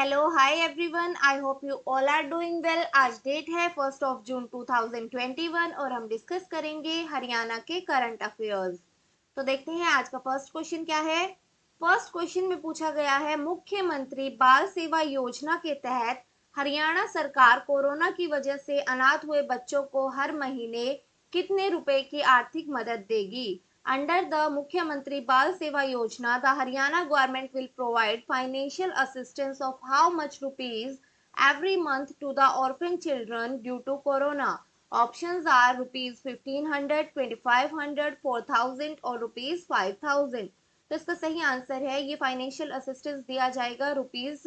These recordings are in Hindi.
Hello hi everyone, I hope you all are doing well. आज डेट है 1 जून 2021 और हम डिस्कस करेंगे हरियाणा के करंट अफेयर्स। तो देखते हैं आज का फर्स्ट क्वेश्चन क्या है। फर्स्ट क्वेश्चन में पूछा गया है, मुख्यमंत्री बाल सेवा योजना के तहत हरियाणा सरकार कोरोना की वजह से अनाथ हुए बच्चों को हर महीने कितने रुपए की आर्थिक मदद देगी। Under the Mukhyamantri Bal Seva Yojana, the Haryana government will provide financial assistance of how much rupees every month to the orphan children due to corona. Options are rupees 1500, 2500, 4000 और rupees 5000। तो इसका सही आंसर है ये फाइनेंशियल असिस्टेंस दिया जाएगा रुपीज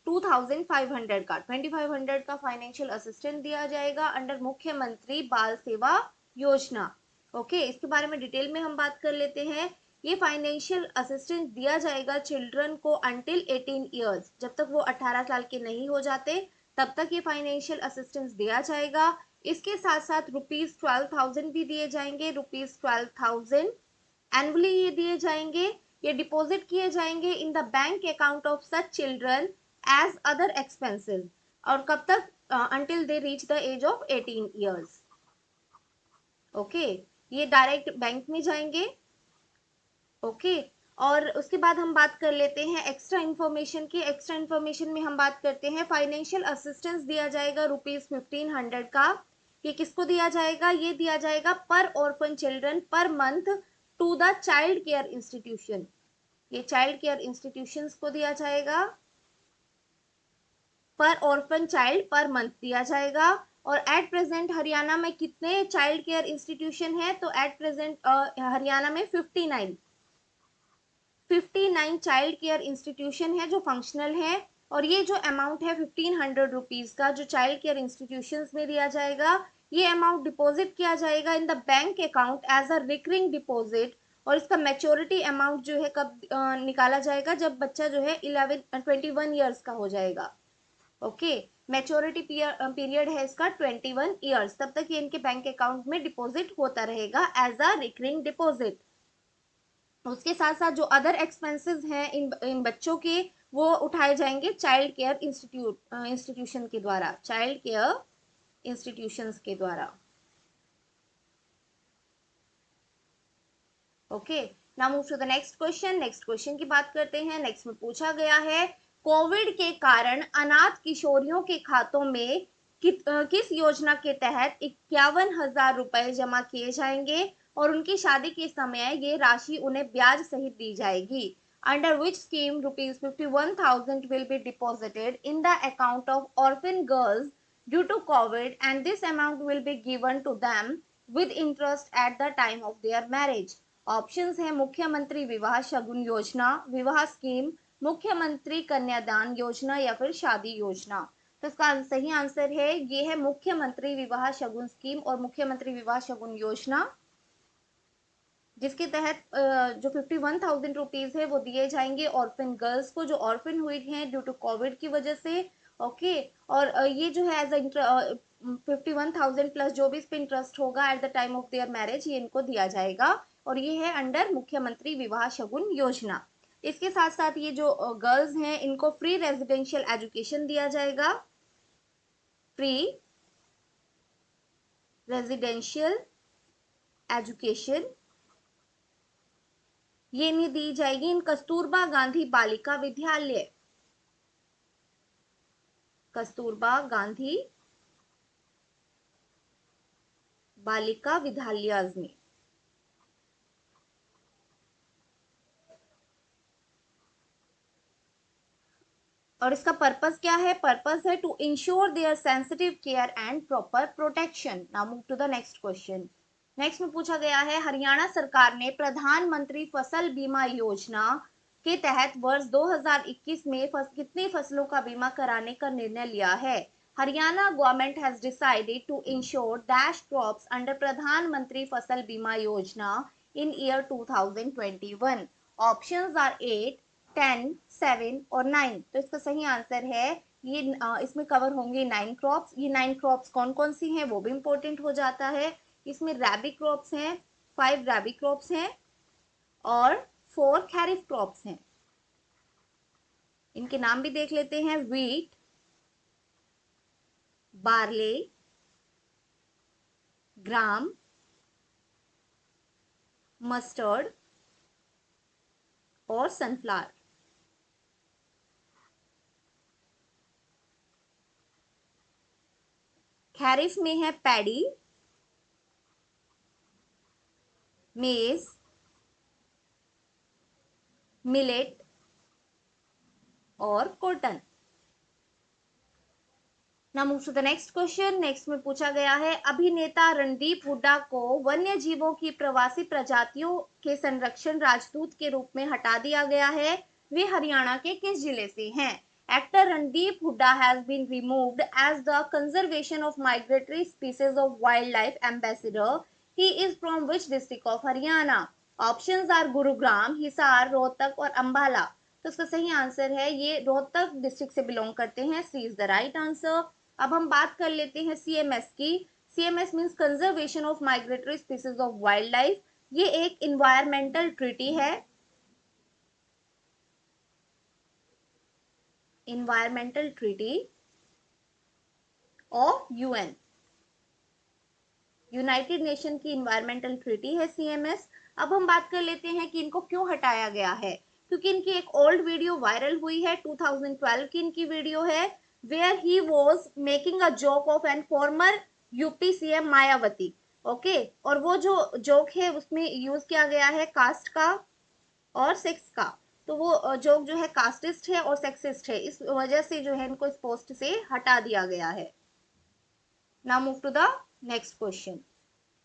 2500 का 2500 का फाइनेंशियल असिस्टेंस दिया जाएगा अंडर मुख्यमंत्री बाल सेवा योजना। ओके इसके बारे में डिटेल में हम बात कर लेते हैं। ये फाइनेंशियल असिस्टेंस दिया जाएगा चिल्ड्रन को अंटिल 18 इयर्स, जब तक वो 18 साल के नहीं हो जाते तब तक ये फाइनेंशियल असिस्टेंस दिया जाएगा। इसके साथ साथ रुपीज 12,000 भी दिए जाएंगे, रुपीज 12,000 एनुअली ये दिए जाएंगे। ये डिपॉजिट किए जाएंगे in the bank account of such children as other expenses. और कब तक? Until they reach the age of 18 years. Okay ये डायरेक्ट बैंक में जाएंगे। ओके और उसके बाद हम बात कर लेते हैं एक्स्ट्रा इन्फॉर्मेशन की। एक्स्ट्रा इन्फॉर्मेशन में हम बात करते हैं फाइनेंशियल असिस्टेंस दिया जाएगा रुपीज 1500 का। ये किसको दिया जाएगा? ये दिया जाएगा per orphan children per month to the child care institution. ये चाइल्ड केयर इंस्टीट्यूशंस को दिया जाएगा, per orphan child per month दिया जाएगा। और एट प्रेजेंट हरियाणा में कितने चाइल्ड केयर इंस्टीट्यूशन है? तो एट प्रेजेंट हरियाणा में 59 चाइल्ड केयर इंस्टीट्यूशन है जो फंक्शनल है। और ये जो अमाउंट है 1500 रुपीज का जो चाइल्ड केयर इंस्टीट्यूशन में दिया जाएगा, ये अमाउंट डिपॉजिट किया जाएगा in the bank account as a recurring deposit. और इसका मैच्योरिटी अमाउंट जो है कब निकाला जाएगा? जब बच्चा जो है 21 ईयर्स का हो जाएगा। ओके मैच्योरिटी पीरियड है इसका 21 ईयर्स, तब तक ये इनके बैंक अकाउंट में डिपॉजिट होता रहेगा एज अ रिकरिंग डिपॉजिट। उसके साथ साथ जो अदर एक्सपेंसेस हैं इन बच्चों के, वो उठाए जाएंगे चाइल्ड केयर इंस्टीट्यूशन के द्वारा, चाइल्ड केयर इंस्टीट्यूशंस के द्वारा। Okay now move to the next question. Next question की बात करते हैं। नेक्स्ट में पूछा गया है, कोविड के कारण अनाथ किशोरियों के खातों में किस योजना के तहत 51,000 रुपए जमा किए जाएंगे और उनकी शादी के समय ये राशि उन्हें ब्याज सहित दी जाएगी। Under which scheme rupees 51,000 will be deposited in the account of orphan girls due to Covid and this amount will be given to them with interest at the time of their marriage. Options है मुख्यमंत्री विवाह शगुन योजना, विवाह स्कीम, मुख्यमंत्री कन्यादान योजना या फिर शादी योजना। तो इसका सही आंसर है ये है मुख्यमंत्री विवाह शगुन स्कीम और मुख्यमंत्री विवाह शगुन योजना, जिसके तहत जो 51,000 रुपीज है वो दिए जाएंगे ऑर्फन गर्ल्स को जो ऑर्फन हुई हैं ड्यू टू कोविड की वजह से। ओके और ये जो है एज 51,000 प्लस जो भी इस पे इंटरेस्ट होगा eight the time of their marriage ये इनको दिया जाएगा। और ये है अंडर मुख्यमंत्री विवाह शगुन योजना। इसके साथ साथ ये जो गर्ल्स हैं इनको फ्री रेजिडेंशियल एजुकेशन दिया जाएगा, फ्री रेजिडेंशियल एजुकेशन ये नहीं दी जाएगी इन कस्तूरबा गांधी बालिका विद्यालय, कस्तूरबा गांधी बालिका विद्यालय में। और इसका पर्पस क्या है? पर्पस है to ensure their sensitive care and proper protection. Now move to the next question. Next में पूछा गया है, हरियाणा सरकार ने प्रधानमंत्री फसल बीमा योजना के तहत वर्ष 2021 में कितनी फसलों का बीमा कराने का निर्णय लिया है। Haryana government has decided to insure dash crops अंडर प्रधानमंत्री फसल बीमा योजना इन ईयर 2021। ऑप्शंस आर 8, 10, 7 और 9। तो इसका सही आंसर है ये इसमें कवर होंगे 9 क्रॉप्स। ये 9 क्रॉप्स कौन कौन सी हैं वो भी इंपॉर्टेंट हो जाता है। इसमें रैबी क्रॉप्स हैं, 5 रैबी क्रॉप्स हैं और 4 खैरिफ क्रॉप्स हैं। इनके नाम भी देख लेते हैं। व्हीट, बार्ले, ग्राम, मस्टर्ड और सनफ्लावर। खैरिफ में है पैडी, मेज, मिलेट और cotton. Now move to the next question. Next में पूछा गया है, अभिनेता रणदीप हुड्डा को वन्य जीवों की प्रवासी प्रजातियों के संरक्षण राजदूत के रूप में हटा दिया गया है। वे हरियाणा के किस जिले से हैं? Actor Randeep Hooda has been removed as the conservation of migratory species of wildlife ambassador. He is from which district of Haryana? Options are Gurugram, Hisar, Rohtak और अंबाला। तो इसका सही आंसर है ये रोहतक डिस्ट्रिक्ट से बिलोंग करते हैं। सी इज द राइट आंसर। अब हम बात कर लेते हैं सीएमएस की। CMS means conservation of migratory species of wild life. ये एक इन्वायरमेंटल ट्रीटी है, environmental treaty of UN, United nation की इन्वायरमेंटल ट्रीटी है सीएमएस। अब हम बात कर लेते हैं कि इनको क्यों हटाया गया है। क्योंकि इनकी एक ओल्ड वीडियो वायरल हुई है, 2012 की इनकी वीडियो है, where he was making a joke of an former UP CM Mayawati. Okay, और वो जो जोक है उसमें यूज किया गया है कास्ट का और सेक्स का। तो वो जोक जो है कास्टिस्ट है और सेक्सिस्ट है, इस वजह से जो है इनको इस पोस्ट से हटा दिया गया है। Now move to the next question.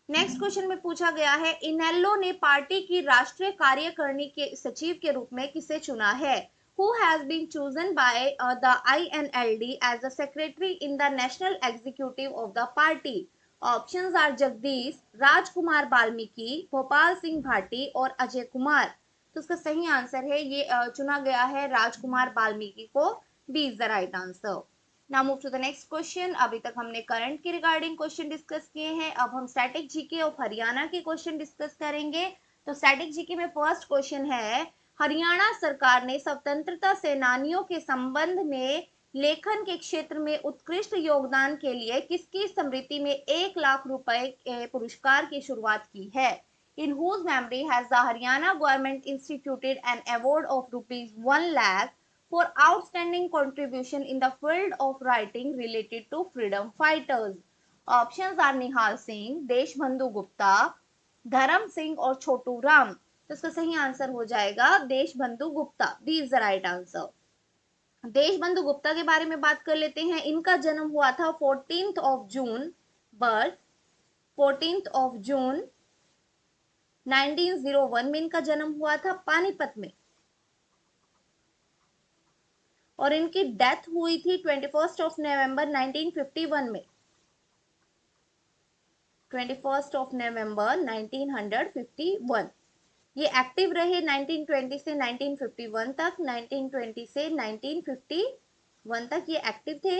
Next question में पूछा गया है, इनेलो ने पार्टी की राष्ट्रीय कार्यकारिणी के सचिव के रूप में किसे चुना है? Who has been chosen by the INLD as the secretary in the national executive of the party? Options are Jagdish, राजकुमार वाल्मीकि, भोपाल सिंह भाटी और अजय कुमार। तो इसका सही आंसर है ये चुना गया है राजकुमार वाल्मीकि को। B is the right answer. Now move to the next question. अभी तक हमने करंट के रिगार्डिंग क्वेश्चन डिस्कस किए हैं, अब हम स्टैटिक जीके ऑफ हरियाणा के क्वेश्चन डिस्कस करेंगे। तो स्टैटिक जीके में फर्स्ट क्वेश्चन है, हरियाणा सरकार ने स्वतंत्रता सेनानियों के संबंध में लेखन के क्षेत्र में उत्कृष्ट योगदान के लिए किसकी स्मृति में 1 लाख रुपए के पुरस्कार की शुरुआत की है? In whose memory has the Haryana government instituted an award of rupees 1 lakh for outstanding contribution in the field of writing related to freedom fighters? Options are निहाल सिंह, देशबंधु गुप्ता, धर्म सिंह और छोटू राम। तो इसका सही आंसर हो जाएगा Deshbandhu Gupta. B is the right answer. Deshbandhu Gupta के बारे में बात कर लेते हैं। इनका जन्म हुआ था 14th of June, birth 14th of June 1901 में इनका जन्म हुआ था पानीपत में, और इनकी डेथ हुई थी 21 ऑफ नवंबर 1951 में। 21 ऑफ नवंबर 1951। ये एक्टिव रहे 1920 से 1951 तक, 1920 से 1951 तक ये एक्टिव थे।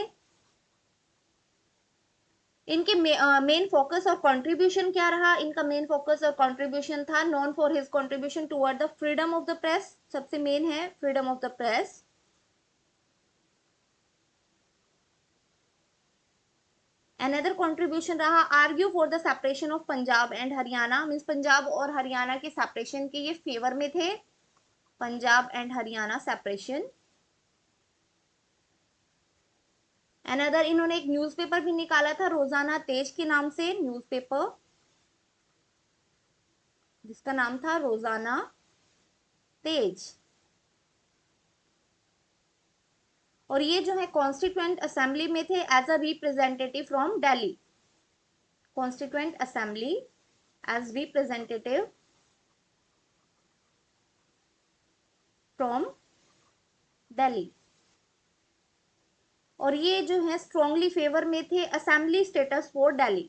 इनके मेन फोकस और कंट्रीब्यूशन क्या रहा? इनका मेन फोकस और कंट्रीब्यूशन था known for his contribution toward the freedom of the press. सबसे मेन है freedom of the press. Another contribution रहा argue for the separation of Punjab and Haryana, means Punjab और हरियाणा के सेपरेशन के ये फेवर में थे, Punjab and Haryana separation. Another इन्होंने एक न्यूज़पेपर भी निकाला था रोजाना तेज के नाम से, न्यूज़पेपर जिसका नाम था रोजाना तेज। और ये जो है कॉन्स्टिट्यूएंट असेंबली में थे as a representative from Delhi, constituent assembly as representative from Delhi. और ये जो है स्ट्रॉन्गली फेवर में थे assembly status for Delhi,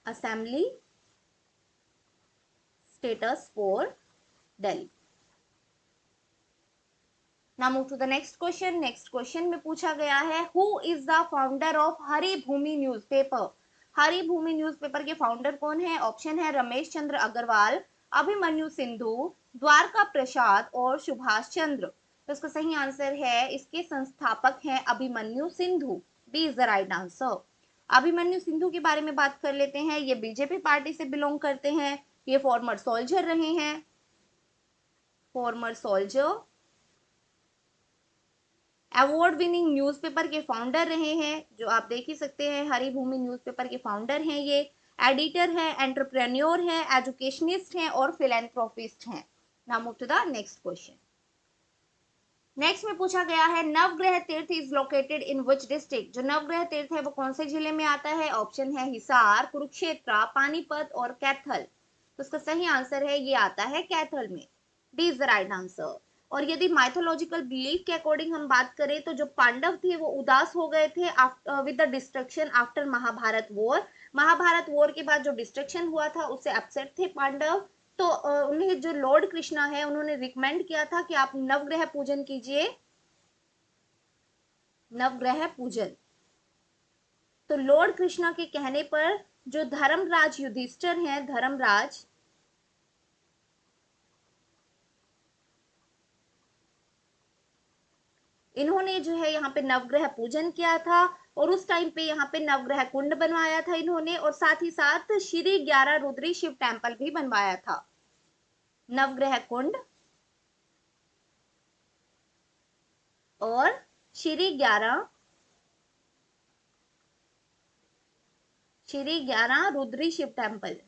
assembly status for Delhi. Now move to the next question. Next question में पूछा गया है, who is the founder of Haribhoomi newspaper? Haribhoomi newspaper के फाउंडर कौन है? ऑप्शन है रमेश चंद्र अग्रवाल, अभिमन्यु सिंधु, द्वारका प्रसाद और सुभाष चंद्र। तो इसका सही आंसर है, इसके संस्थापक हैं Abhimanyu Sindhu. B is the right answer. Abhimanyu Sindhu के बारे में बात कर लेते हैं। ये बीजेपी पार्टी से बिलोंग करते हैं। ये फॉर्मर सोल्जर रहे हैं, farmer soldier. Award winning newspaper के फाउंडर रहे हैं, जो आप देख ही सकते हैं, हरिभूमि न्यूज़पेपर के फाउंडर हैं ये। एडिटर हैं, एंटरप्रेन्योर हैं, एजुकेशनिस्ट हैं और फिलेंथ्रोपिस्ट हैं। Now move to the next question. Next में पूछा गया है, Navagraha Tirth is located in which district. जो नवग्रह तीर्थ है वो कौन से जिले में आता है? ऑप्शन है हिसार, कुरुक्षेत्र, पानीपत और कैथल। तो इसका सही आंसर है, ये आता है कैथल में। D is the right answer. और यदि माइथोलॉजिकल बिलीफ के अकॉर्डिंग हम बात करें तो जो पांडव थे वो उदास हो गए थे with the destruction after Mahabharata war. Mahabharata war के बाद जो डिस्ट्रक्शन हुआ था उससे अपसेट थे पांडव। तो उन्हें जो लॉर्ड कृष्णा है उन्होंने रिकमेंड किया था कि आप नवग्रह पूजन कीजिए, नवग्रह पूजन। तो लॉर्ड कृष्णा के कहने पर जो धर्मराज युधिष्ठिर हैं, धर्मराज, इन्होंने जो है यहाँ पे नवग्रह पूजन किया था और उस टाइम पे यहाँ पे नवग्रह कुंड बनवाया था इन्होंने, और साथ ही साथ श्री 11 रुद्री शिव टेम्पल भी बनवाया था। नवग्रह कुंड और Shri 11 Rudri Shiv temple.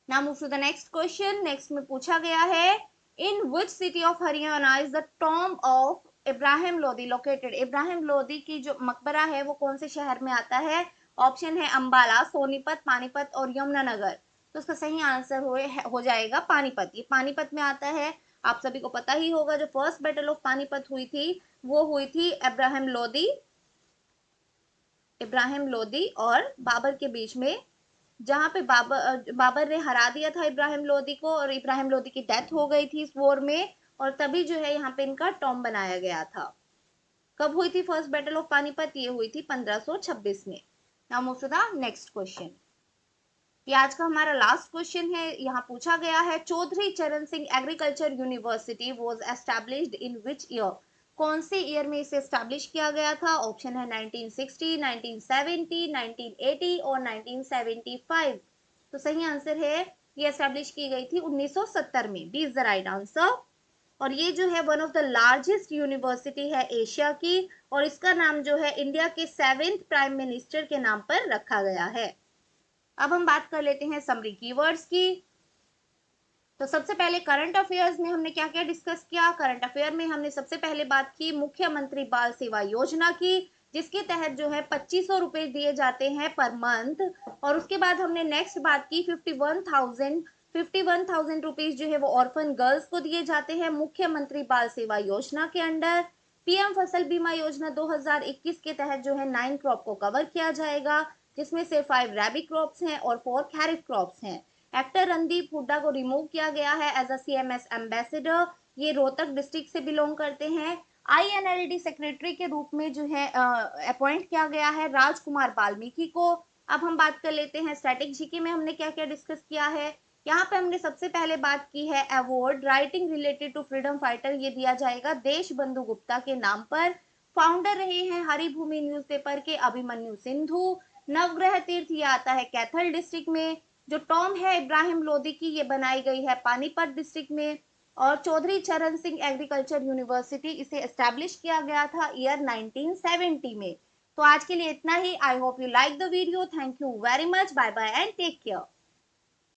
Now move to the next question. Next में पूछा गया है, in which city of Haryana is the tomb of Ibrahim Lodi located. Ibrahim Lodi की जो मकबरा है वो कौन से शहर में आता है? ऑप्शन है अंबाला, सोनीपत, पानीपत और यमुनानगर। तो उसका सही आंसर हो जाएगा पानीपत। ये पानीपत में आता है। आप सभी को पता ही होगा, जो फर्स्ट बैटल ऑफ पानीपत हुई थी वो हुई थी इब्राहिम लोदी और बाबर के बीच में, जहां पे बाबर ने हरा दिया था इब्राहिम लोदी को और इब्राहिम लोदी की डेथ हो गई थी इस वॉर में, और तभी जो है यहाँ पे इनका टॉम्ब बनाया गया था। कब हुई थी फर्स्ट बैटल ऑफ पानीपत? ये हुई थी 1526 में। Now move to the next question. ये आज का हमारा लास्ट क्वेश्चन है। यहाँ पूछा गया है, चौधरी चरण Singh agriculture university was established in which year. कौन से ईयर में इसे एस्टैब्लिश किया गया था? ऑप्शन है 1960, 1970, 1980 और 1975। तो सही आंसर है, ये एस्टैब्लिश की गई थी 1970 में। B is the right answer. और ये जो है one of the largest university है एशिया की, और इसका नाम जो है इंडिया के 7th प्राइम मिनिस्टर के नाम पर रखा गया है। अब हम बात कर लेते हैं समरी कीवर्ड्स की। तो सबसे पहले करंट अफेयर्स में हमने क्या क्या डिस्कस किया? करंट अफेयर में हमने सबसे पहले बात की मुख्यमंत्री बाल सेवा योजना की, जिसके तहत जो है 2500 रुपए दिए जाते हैं पर मंथ। और उसके बाद हमने नेक्स्ट बात की 51,000 रुपीज जो है वो ऑर्फन गर्ल्स को दिए जाते हैं मुख्यमंत्री बाल सेवा योजना के अंडर। पीएम फसल बीमा योजना 2021 के तहत जो है 9 क्रॉप को कवर किया जाएगा, जिसमें से 5 रैबी क्रॉप्स हैं और 4 खैरिफ क्रॉप्स हैं। एक्टर रणदीप हुड्डा को रिमूव किया गया है एज अ सीएमएस एम्बेसडर। ये रोहतक डिस्ट्रिक्ट से बिलोंग करते हैं। आईएनएलडी सेक्रेटरी के रूप में जो है अपॉइंट किया गया है राजकुमार वाल्मीकि को। अब हम बात कर लेते हैं स्टैटिक जीके में हमने क्या क्या डिस्कस किया है। यहाँ पे हमने सबसे पहले बात की है award writing related to freedom fighter, ये दिया जाएगा देश बंधु गुप्ता के नाम पर। फाउंडर रहे हैं हरिभूमि न्यूज़पेपर के अभिमन्यु सिंधु। नवग्रह तीर्थ ये आता है कैथल डिस्ट्रिक्ट में। जो टॉम है इब्राहिम लोदी की, ये बनाई गई है पानीपत डिस्ट्रिक्ट में। और चौधरी चरण सिंह एग्रीकल्चर यूनिवर्सिटी, इसे एस्टैब्लिश किया गया था ईयर 1970 में। तो आज के लिए इतना ही। I hope you like the video. Thank you very much. Bye bye and take care.